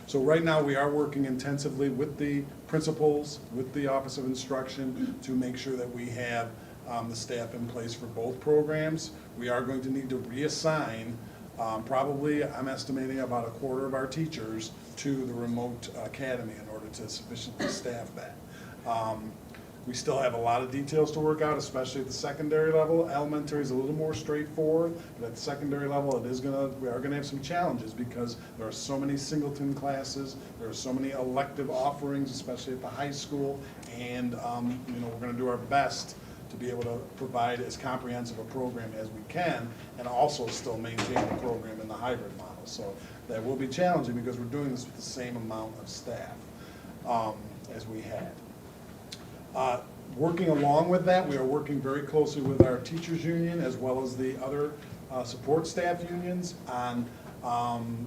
So right now, we are working intensively with the principals, with the Office of Instruction, to make sure that we have the staff in place for both programs. We are going to need to reassign, probably, I'm estimating about a quarter of our teachers to the remote academy in order to sufficiently staff that. We still have a lot of details to work out, especially at the secondary level. Elementary is a little more straightforward, but at the secondary level, we are gonna have some challenges because there are so many singleton classes, there are so many elective offerings, especially at the high school, and we're gonna do our best to be able to provide as comprehensive a program as we can, and also still maintain the program in the hybrid model. So that will be challenging because we're doing this with the same amount of staff as we had. Working along with that, we are working very closely with our teachers union as well as the other support staff unions on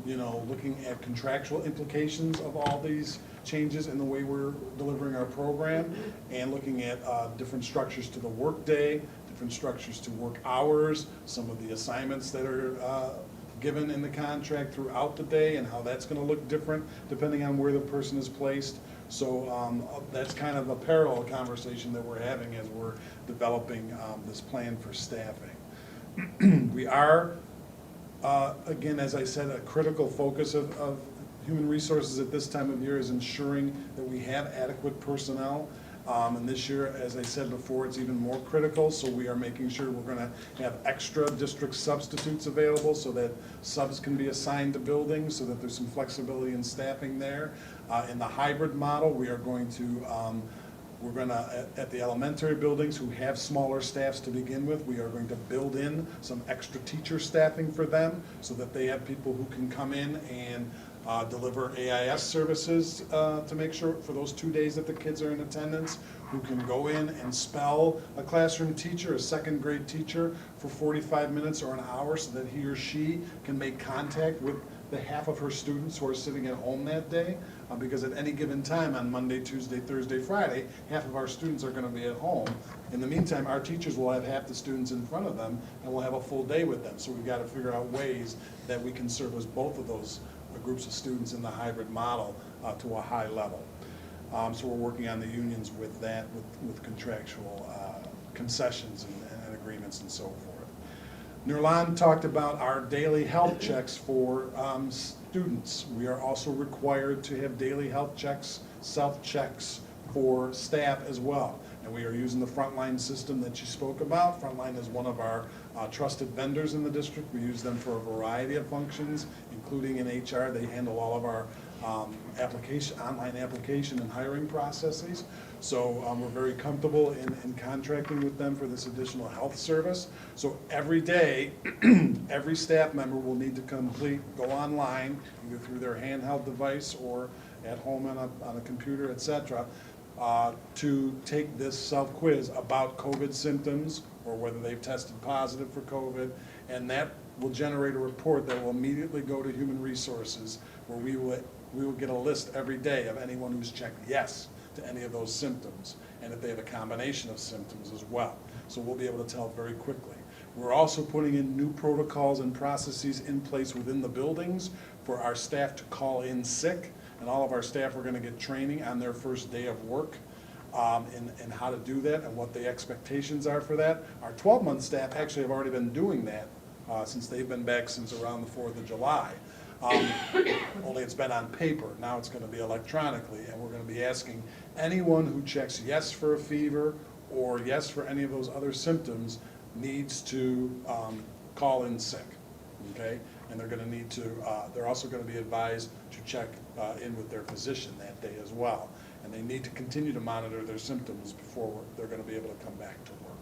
looking at contractual implications of all these changes in the way we're delivering our program, and looking at different structures to the workday, different structures to work hours, some of the assignments that are given in the contract throughout the day, and how that's going to look different depending on where the person is placed. So that's kind of a parallel conversation that we're having as we're developing this plan for staffing. We are, again, as I said, a critical focus of human resources at this time of year is ensuring that we have adequate personnel. And this year, as I said before, it's even more critical, so we are making sure we're going to have extra district substitutes available so that subs can be assigned to buildings, so that there's some flexibility in staffing there. In the hybrid model, we're going to, at the elementary buildings who have smaller staffs to begin with, we are going to build in some extra teacher staffing for them so that they have people who can come in and deliver AIS services to make sure for those 2 days that the kids are in attendance, who can go in and spell a classroom teacher, a second grade teacher, for 45 minutes or an hour so that he or she can make contact with the half of her students who are sitting at home that day. Because at any given time on Monday, Tuesday, Thursday, Friday, half of our students are going to be at home. In the meantime, our teachers will have half the students in front of them and we'll have a full day with them. So we've got to figure out ways that we can service both of those groups of students in the hybrid model to a high level. So we're working on the unions with that, with contractual concessions and agreements and so forth. Nurlan talked about our daily health checks for students. We are also required to have daily health checks, self-checks for staff as well. And we are using the Frontline system that you spoke about. Frontline is one of our trusted vendors in the district. We use them for a variety of functions, including in HR. They handle all of our online application and hiring processes. So we're very comfortable in contracting with them for this additional health service. So every day, every staff member will need to go online, either through their handheld device or at home on a computer, etc., to take this self-quiz about COVID symptoms or whether they've tested positive for COVID, and that will generate a report that will immediately go to Human Resources, where we will get a list every day of anyone who's checked yes to any of those symptoms, and if they have a combination of symptoms as well. So we'll be able to tell very quickly. We're also putting in new protocols and processes in place within the buildings for our staff to call in sick, and all of our staff are going to get training on their first day of work in how to do that and what the expectations are for that. Our 12-month staff actually have already been doing that since they've been back since around the 4th of July. Only it's been on paper. Now it's going to be electronically, and we're going to be asking anyone who checks yes for a fever or yes for any of those other symptoms needs to call in sick, okay? And they're going to need to, they're also going to be advised to check in with their physician that day as well. And they need to continue to monitor their symptoms before they're going to be able to come back to work.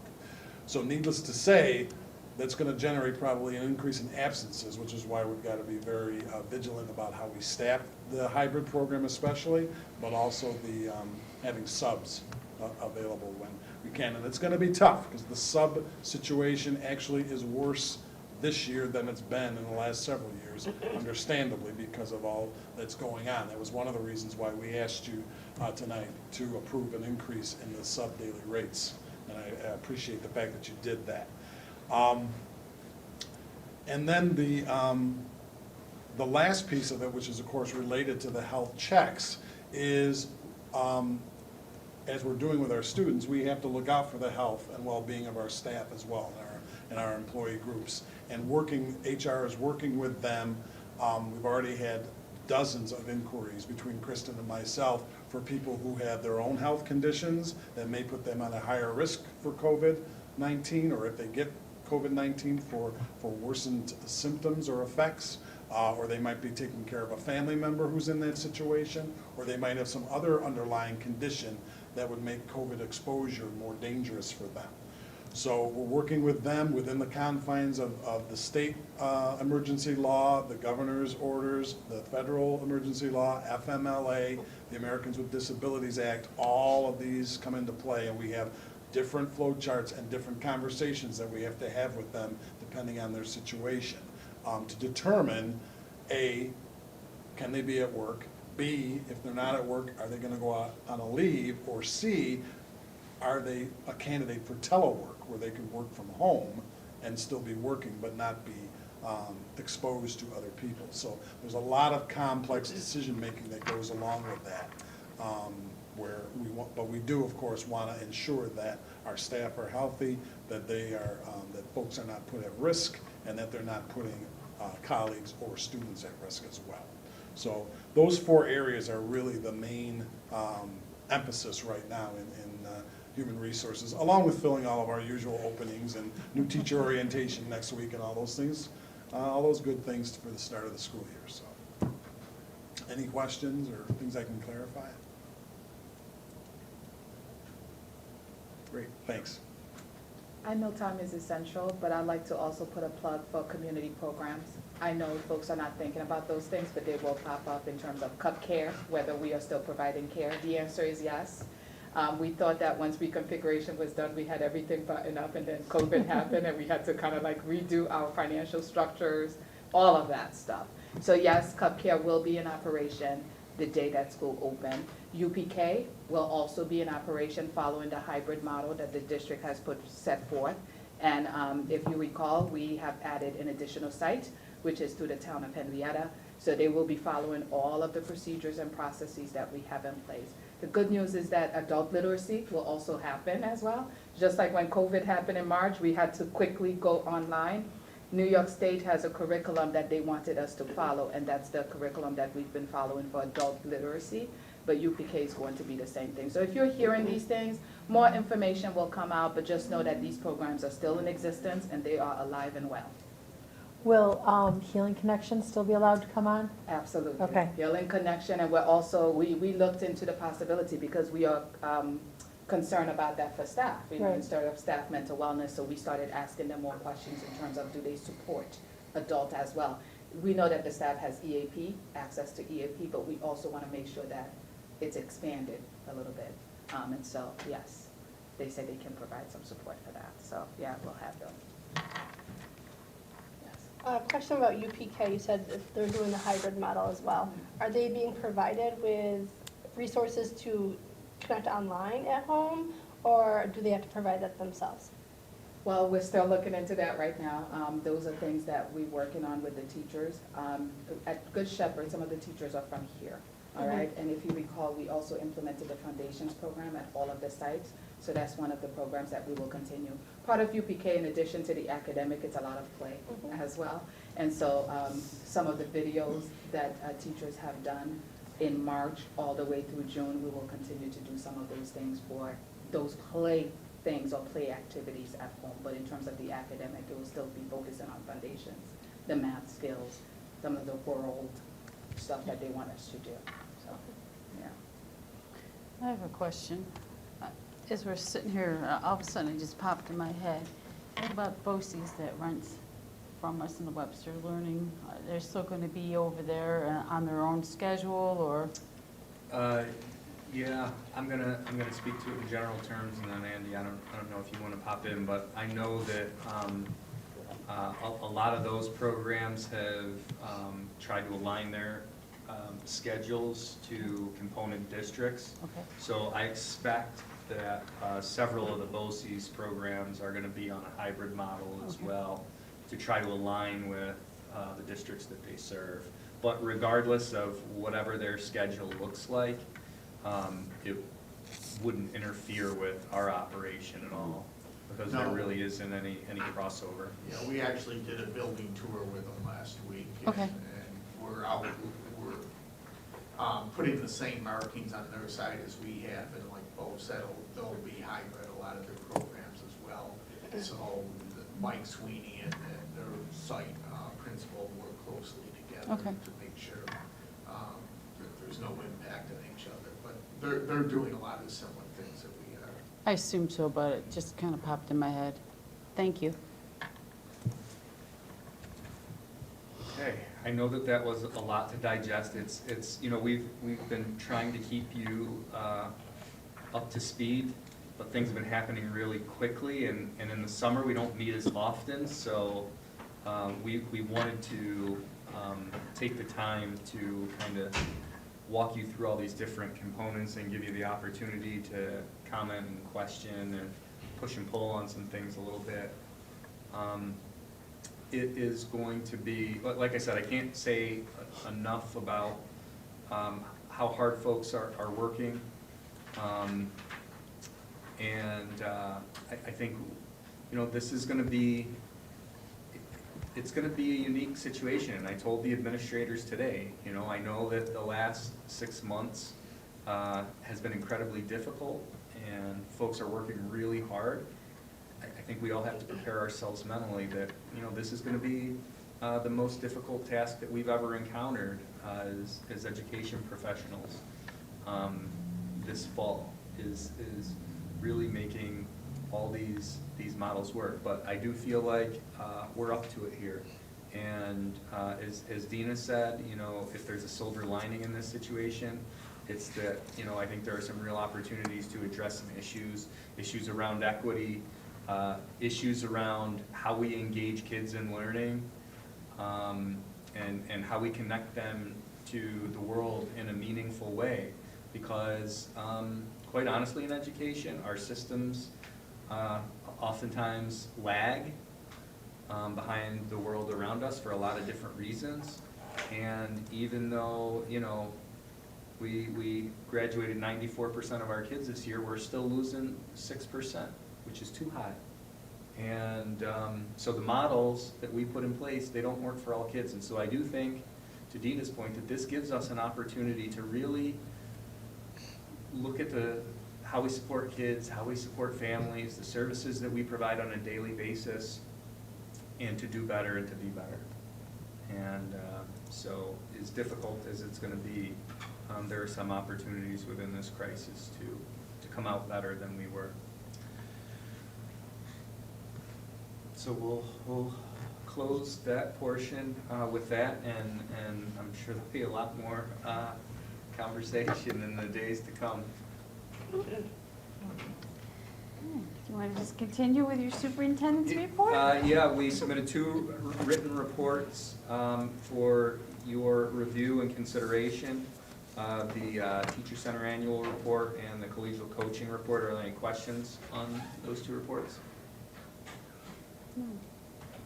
So needless to say, that's going to generate probably an increase in absences, which is why we've got to be very vigilant about how we staff the hybrid program especially, but also the having subs available when we can. And it's going to be tough because the sub situation actually is worse this year than it's been in the last several years, understandably, because of all that's going on. That was one of the reasons why we asked you tonight to approve an increase in the sub-daily rates, and I appreciate the fact that you did that. And then the last piece of it, which is of course related to the health checks, is as we're doing with our students, we have to look out for the health and well-being of our staff as well, in our employee groups. And HR is working with them. We've already had dozens of inquiries between Kristen and myself for people who have their own health conditions that may put them at a higher risk for COVID-19, or if they get COVID-19 for worsened symptoms or effects, or they might be taking care of a family member who's in that situation, or they might have some other underlying condition that would make COVID exposure more dangerous for them. So we're working with them within the confines of the state emergency law, the governor's orders, the federal emergency law, FMLA, the Americans with Disabilities Act. All of these come into play, and we have different flow charts and different conversations that we have to have with them depending on their situation to determine, A, can they be at work? B, if they're not at work, are they going to go out on a leave? Or C, are they a candidate for telework, where they can work from home and still be working but not be exposed to other people? So there's a lot of complex decision-making that goes along with that, but we do, of course, want to ensure that our staff are healthy, that that folks are not put at risk, and that they're not putting colleagues or students at risk as well. So those four areas are really the main emphasis right now in human resources, along with filling all of our usual openings and new teacher orientation next week and all those things, all those good things for the start of the school year. So, any questions or things I can clarify? Great, thanks. I know time is essential, but I'd like to also put a plug for community programs. I know folks are not thinking about those things, but they will pop up in terms of cup care, whether we are still providing care. The answer is yes. We thought that once reconfiguration was done, we had everything buttoned up, and then COVID happened, and we had to kind of like redo our financial structures, all of that stuff. So yes, cup care will be in operation the day that school opened. UPK will also be in operation following the hybrid model that the district has set forth. And if you recall, we have added an additional site, which is through the town of Henrietta. So they will be following all of the procedures and processes that we have in place. The good news is that adult literacy will also happen as well. Just like when COVID happened in March, we had to quickly go online. New York State has a curriculum that they wanted us to follow, and that's the curriculum that we've been following for adult literacy. But UPK is going to be the same thing. So if you're hearing these things, more information will come out, but just know that these programs are still in existence and they are alive and well. Will Healing Connection still be allowed to come on? Absolutely. Okay. Healing Connection, and we're also, we looked into the possibility because we are concerned about that for staff, you know, Right. instead of staff mental wellness, so we started asking them more questions in terms of do they support adult as well. We know that the staff has EAP, access to EAP, but we also want to make sure that it's expanded a little bit. And so, yes, they say they can provide some support for that. So, yeah, we'll have them. Yes. Question about UPK, you said that they're doing the hybrid model as well. Are they being provided with resources to connect online at home, or do they have to provide that themselves? Well, we're still looking into that right now. Those are things that we're working on with the teachers. At Good Shepherd, some of the teachers are from here, all right? And if you recall, we also implemented the Foundations program at all of the sites. So that's one of the programs that we will continue. Part of UPK, in addition to the academic, it's a lot of play as well. And so some of the videos that teachers have done in March all the way through June, we will continue to do some of those things for those play things or play activities at home. But in terms of the academic, it will still be focusing on foundations, the math skills, some of the world stuff that they want us to do. So, yeah. I have a question. As we're sitting here, all of a sudden it just popped in my head. What about BOCES that rents from us in the Webster Learning? They're still going to be over there on their own schedule, or? Yeah, I'm gonna speak to it in general terms, and then Andy, I don't know if you want to pop in, but I know that a lot of those programs have tried to align their schedules to component districts. Okay. So I expect that several of the BOCES programs are going to be on a hybrid model as well, to try to align with the districts that they serve. But regardless of whatever their schedule looks like, it wouldn't interfere with our operation at all, because there No. really isn't any crossover. Yeah, we actually did a building tour with them last week. Okay. And we're out, we're putting the same markings on their side as we have, and like Bo said, they'll be hybrid, a lot of their programs as well. So Mike Sweeney and their site principal work closely together Okay. to make sure that there's no impact on each other. But they're doing a lot of similar things that we are. I assumed so, but it just kind of popped in my head. Thank you. Okay, I know that that was a lot to digest. It's, you know, we've been trying to keep you up to speed, but things have been happening really quickly, and in the summer, we don't meet as often, so we wanted to take the time to kind of walk you through all these different components and give you the opportunity to comment and question and push and pull on some things a little bit. It is going to be, like I said, I can't say enough about how hard folks are working. I think, you know, this is gonna be, it's gonna be a unique situation, and I told the administrators today, you know, I know that the last 6 months has been incredibly difficult, and folks are working really hard. I think we all have to prepare ourselves mentally that, you know, this is gonna be the most difficult task that we've ever encountered as education professionals. This fall is really making all these models work, but I do feel like we're up to it here. And as Dina said, you know, if there's a silver lining in this situation, it's that, you know, I think there are some real opportunities to address some issues around equity, issues around how we engage kids in learning, and how we connect them to the world in a meaningful way. Because quite honestly, in education, our systems oftentimes lag behind the world around us for a lot of different reasons. And even though, you know, we graduated 94% of our kids this year, we're still losing 6%, which is too high. And so the models that we put in place, they don't work for all kids. And so I do think, to Dina's point, that this gives us an opportunity to really look at how we support kids, how we support families, the services that we provide on a daily basis, and to do better and to be better. And so as difficult as it's going to be, there are some opportunities within this crisis to come out better than we were. So we'll close that portion with that, and I'm sure there'll be a lot more conversation in the days to come. Do you want to just continue with your superintendent's report? Yeah, we submitted 2 written reports for your review and consideration. The Teacher Center Annual Report and the Collegial Coaching Report. Are there any questions on those 2 reports? No.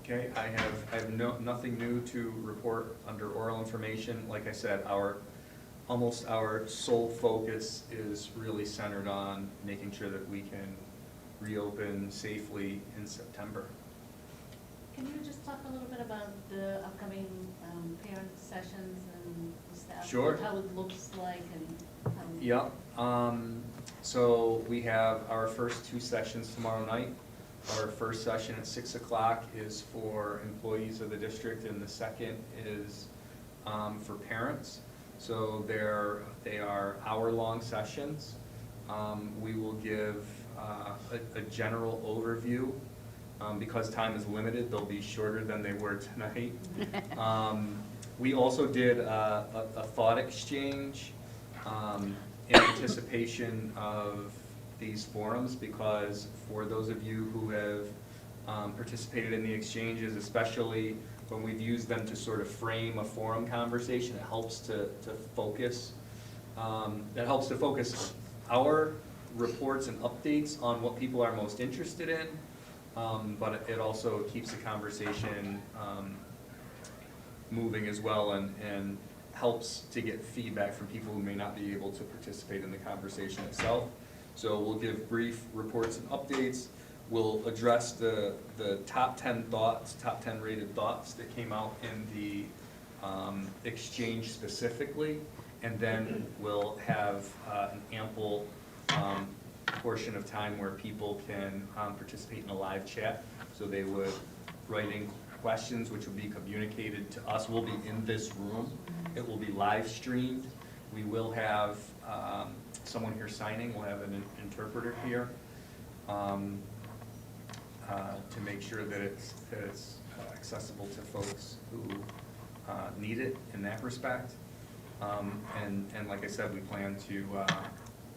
Okay, I have nothing new to report under oral information. Like I said, almost our sole focus is really centered on making sure that we can reopen safely in September. Can you just talk a little bit about the upcoming parent sessions and staff? Sure. How it looks like and how? Yep, so we have our first 2 sessions tomorrow night. Our first session at 6 o'clock is for employees of the district, and the second is for parents. So they are hour-long sessions. We will give a general overview. Because time is limited, they'll be shorter than they were tonight. We also did a thought exchange in anticipation of these forums, because for those of you who have participated in the exchanges, especially when we've used them to sort of frame a forum conversation, it helps to focus. That helps to focus our reports and updates on what people are most interested in, but it also keeps the conversation moving as well, and helps to get feedback from people who may not be able to participate in the conversation itself. So we'll give brief reports and updates. We'll address the top 10 thoughts, top 10 rated thoughts that came out in the exchange specifically, and then we'll have an ample portion of time where people can participate in a live chat. So they would write in questions, which will be communicated to us. We'll be in this room. It will be live streamed. We will have someone here signing. We'll have an interpreter here to make sure that it's accessible to folks who need it in that respect. And like I said, we plan to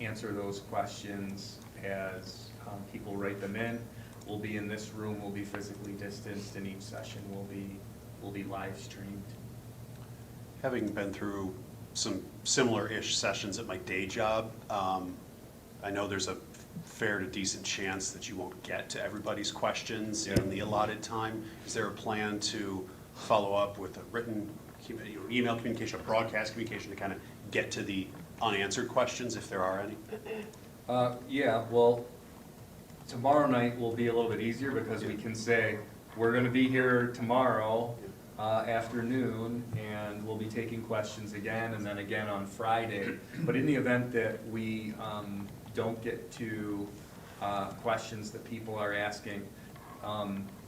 answer those questions as people write them in. We'll be in this room, we'll be physically distanced, and each session will be live streamed. Having been through some similar-ish sessions at my day job, I know there's a fair to decent chance that you won't get to everybody's questions in the allotted time. Is there a plan to follow up with a written email communication, a broadcast communication to kind of get to the unanswered questions, if there are any? Yeah, well, tomorrow night will be a little bit easier because we can say, we're gonna be here tomorrow afternoon, and we'll be taking questions again, and then again on Friday. But in the event that we don't get to questions that people are asking,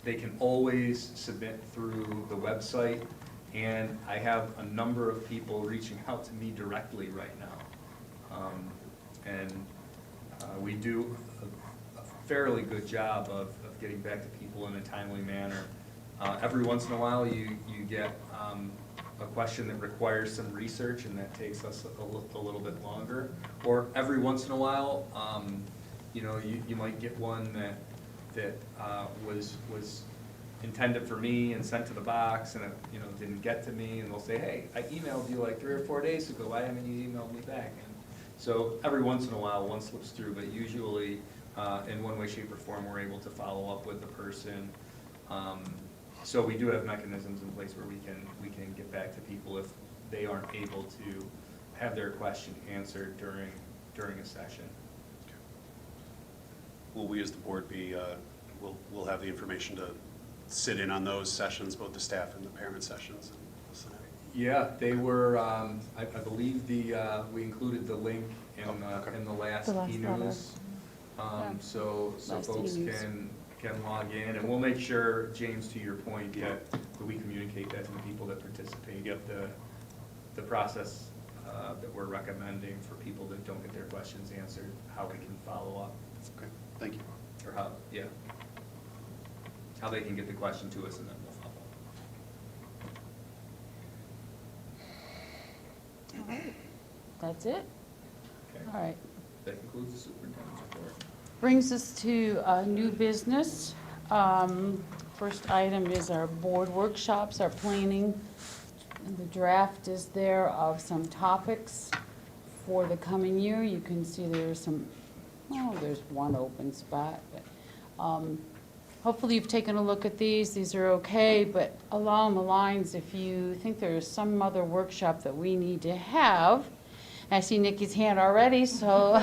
they can always submit through the website, and I have a number of people reaching out to me directly right now. We do a fairly good job of getting back to people in a timely manner. Every once in a while, you get a question that requires some research, and that takes us a little bit longer. Or every once in a while, you might get one that was intended for me and sent to the box, and it didn't get to me, and they'll say, hey, I emailed you like 3 or 4 days ago, why haven't you emailed me back? And so every once in a while, one slips through, but usually in one way, shape, or form, we're able to follow up with the person. So we do have mechanisms in place where we can get back to people if they aren't able to have their question answered during a session. Will we as the board be, we'll have the information to sit in on those sessions, both the staff and the parent sessions? And listen in? Yeah, they were, I believe we included the link in the last e-news. So Last folks e-news. can log in, and we'll make sure, James, to your point, that we communicate that to the people that participate. The process that we're recommending for people that don't get their questions answered, how we can follow up. Okay, thank you. Or how they can get the question to us, and then we'll follow up. All right, that's it? Okay. All right. That concludes the superintendent's report. Brings us to new business. First item is our board workshops, our planning. And the draft is there of some topics for the coming year. You can see there's there's one open spot, but hopefully you've taken a look at these. These are okay, but along the lines, if you think there's some other workshop that we need to have, I see Nikki's hand already, so.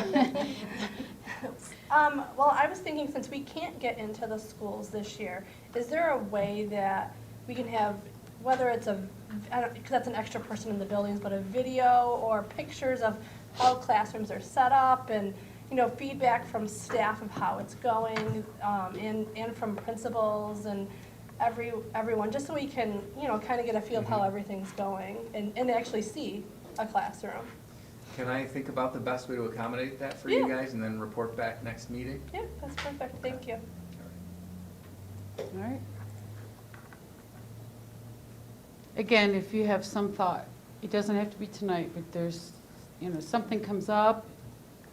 Well, I was thinking, since we can't get into the schools this year, is there a way that we can have, whether it's because that's an extra person in the buildings, but a video or pictures of how classrooms are set up, and feedback from staff of how it's going, and from principals and everyone, just so we can kind of get a feel of how everything's going and actually see a classroom. Can I think about the best way to accommodate that for you guys, and then report back next meeting? Yeah, that's perfect. Thank you. All right. Again, if you have some thought, it doesn't have to be tonight, but there's, something comes up,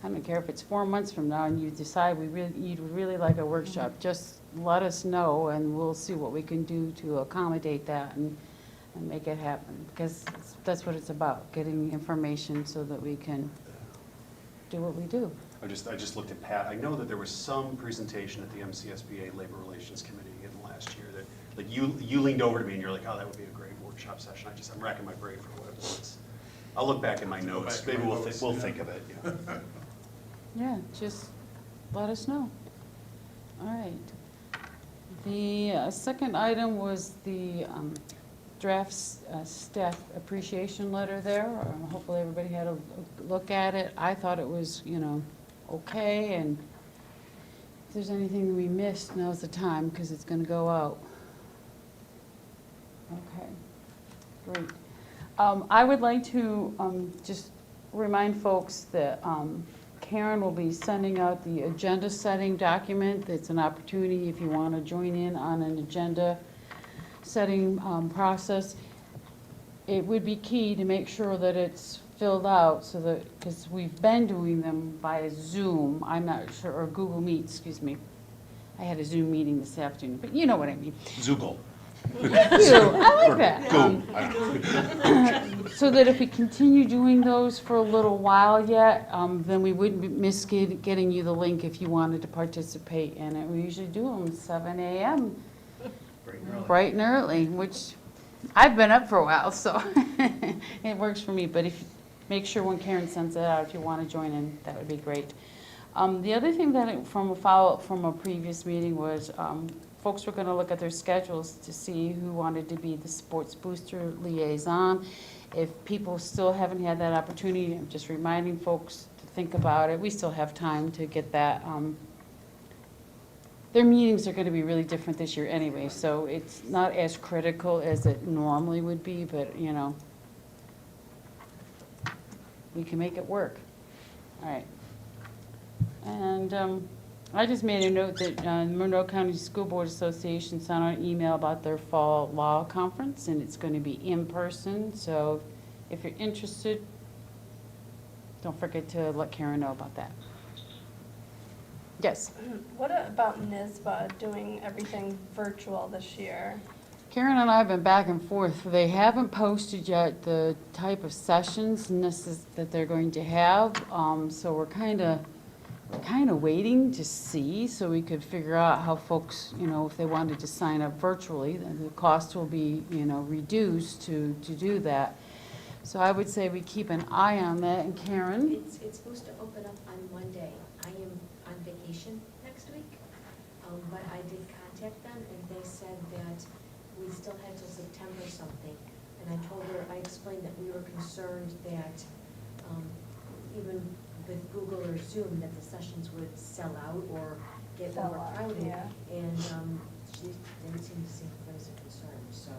I don't care if it's 4 months from now and you decide you'd really like a workshop, just let us know and we'll see what we can do to accommodate that and make it happen. Because that's what it's about, getting information so that we can do what we do. I just looked at Pat. I know that there was some presentation at the MCSBA Labor Relations Committee in the last year that, like, you leaned over to me and you're like, oh, that would be a great workshop. workshop session. I'm racking my brain for what it was. I'll look back in my notes. Maybe we'll think of it, yeah. Yeah, just let us know. All right. The second item was the draft staff appreciation letter there. Hopefully everybody had a look at it. I thought it was, okay, and if there's anything we missed, now's the time, because it's going to go out. Okay, great. I would like to just remind folks that Karen will be sending out the agenda setting document. It's an opportunity if you want to join in on an agenda setting process. It would be key to make sure that it's filled out so that, because we've been doing them by Zoom, I'm not sure, or Google Meet, excuse me. I had a Zoom meeting this afternoon, but you know what I mean. Zoogle. Thank you, I like that. Go. So that if we continue doing those for a little while yet, then we wouldn't miss getting you the link if you wanted to participate in it. We usually do them 7 a.m. bright and early, which I've been up for a while, so it works for me. But if make sure when Karen sends it out, if you want to join in, that would be great. The other thing that from a follow-up from a previous meeting was folks were going to look at their schedules to see who wanted to be the sports booster liaison. If people still haven't had that opportunity, I'm just reminding folks to think about it. We still have time to get that. Their meetings are going to be really different this year anyway, so it's not as critical as it normally would be, but, we can make it work. All right. And I just made a note that Monroe County School Board Association sent out an email about their fall law conference, and it's going to be in person. So if you're interested, don't forget to let Karen know about that. Yes? What about NISBA doing everything virtual this year? Karen and I have been back and forth. They haven't posted yet the type of sessions that they're going to have, so we're kind of waiting to see so we could figure out how folks, if they wanted to sign up virtually, then the cost will be, reduced to do that. So I would say we keep an eye on that. And Karen? It's supposed to open up on Monday. I am on vacation next week, but I did contact them and they said that we still had till September something. And I told her, I explained that we were concerned that even with Google or Zoom, that the sessions would sell out or get overcrowded. Yeah. And she didn't seem to see that as a concern, so.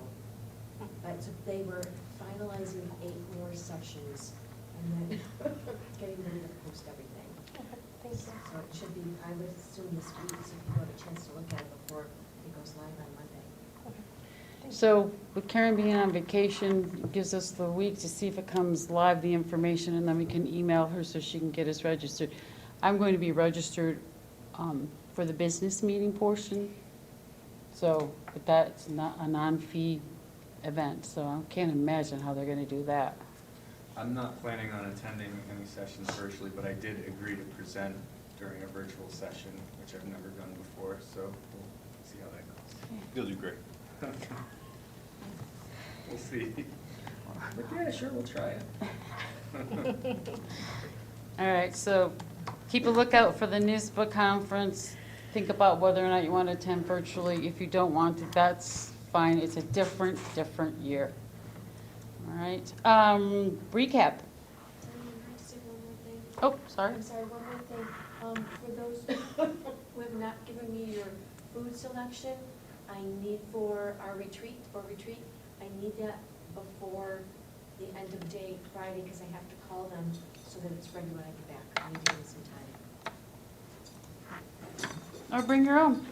But so they were finalizing 8 more sessions and then getting ready to post everything. Okay, thank you. So it should be, I would assume this week, so people have a chance to look at it before it goes live on Monday. So with Karen being on vacation, it gives us the week to see if it comes live, the information, and then we can email her so she can get us registered. I'm going to be registered for the business meeting portion. So, but that's not a non-fee event, so I can't imagine how they're going to do that. I'm not planning on attending any sessions virtually, but I did agree to present during a virtual session, which I've never done before, so we'll see how that goes. You'll do great. We'll see. But yeah, sure, we'll try it. All right, so keep a lookout for the NISBA conference. Think about whether or not you want to attend virtually. If you don't want to, that's fine. It's a different year. All right. Recap. I just have one more thing. Oh, sorry. I'm sorry, one more thing. For those who have not given me your food selection, I need for our retreat, I need that before the end of day Friday, because I have to call them so that it's ready when I get back. I need to give them some time. Or bring your own.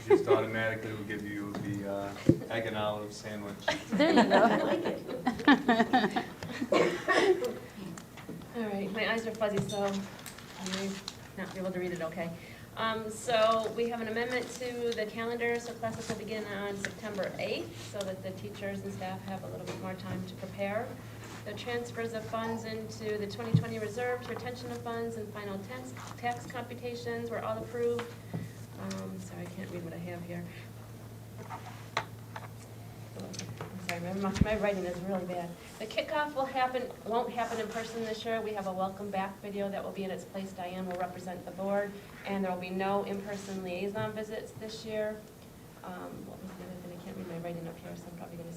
Just automatically will give you the egg and olive sandwich. There you I go. like it. All right, my eyes are fuzzy, so I may not be able to read it okay. So we have an amendment to the calendar, so classes will begin on September 8th, so that the teachers and staff have a little bit more time to prepare. The transfers of funds into the 2020 reserves, retention of funds, and final tax computations were all approved. Sorry, I can't read what I have here. I'm sorry, my writing is really bad. The kickoff won't happen in person this year. We have a welcome back video that will be in its place. Diane will represent the board, and there will be no in-person liaison visits this year. What was the other thing? I can't read my writing up here, so I'm probably going to,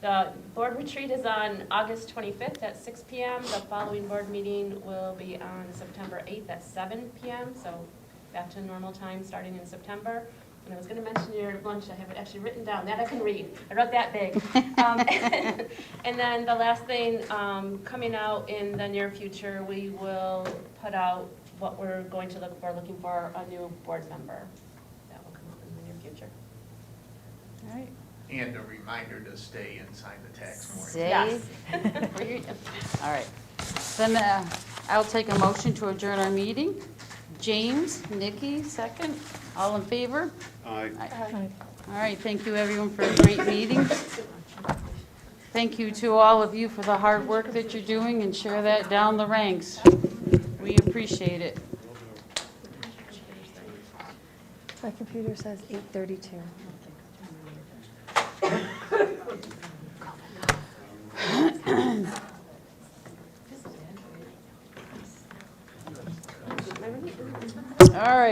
the board retreat is on August 25th at 6 p.m. The following board meeting will be on September 8th at 7 p.m., so back to normal time starting in September. And I was going to mention your lunch, I have it actually written down, that I can read. I wrote that big. And then the last thing, coming out in the near future, we will put out what we're going to look for, looking for a new board member. That will come up in the near future. All right. And a reminder to stay and sign the tax warrant. Stay. All right. Then I'll take a motion to adjourn our meeting. James, Nikki, second. All in favor? Aye. Aye. All right, thank you everyone for a great meeting. Thank you to all of you for the hard work that you're doing and share that down the ranks. We appreciate it. My computer says 8:32. All right.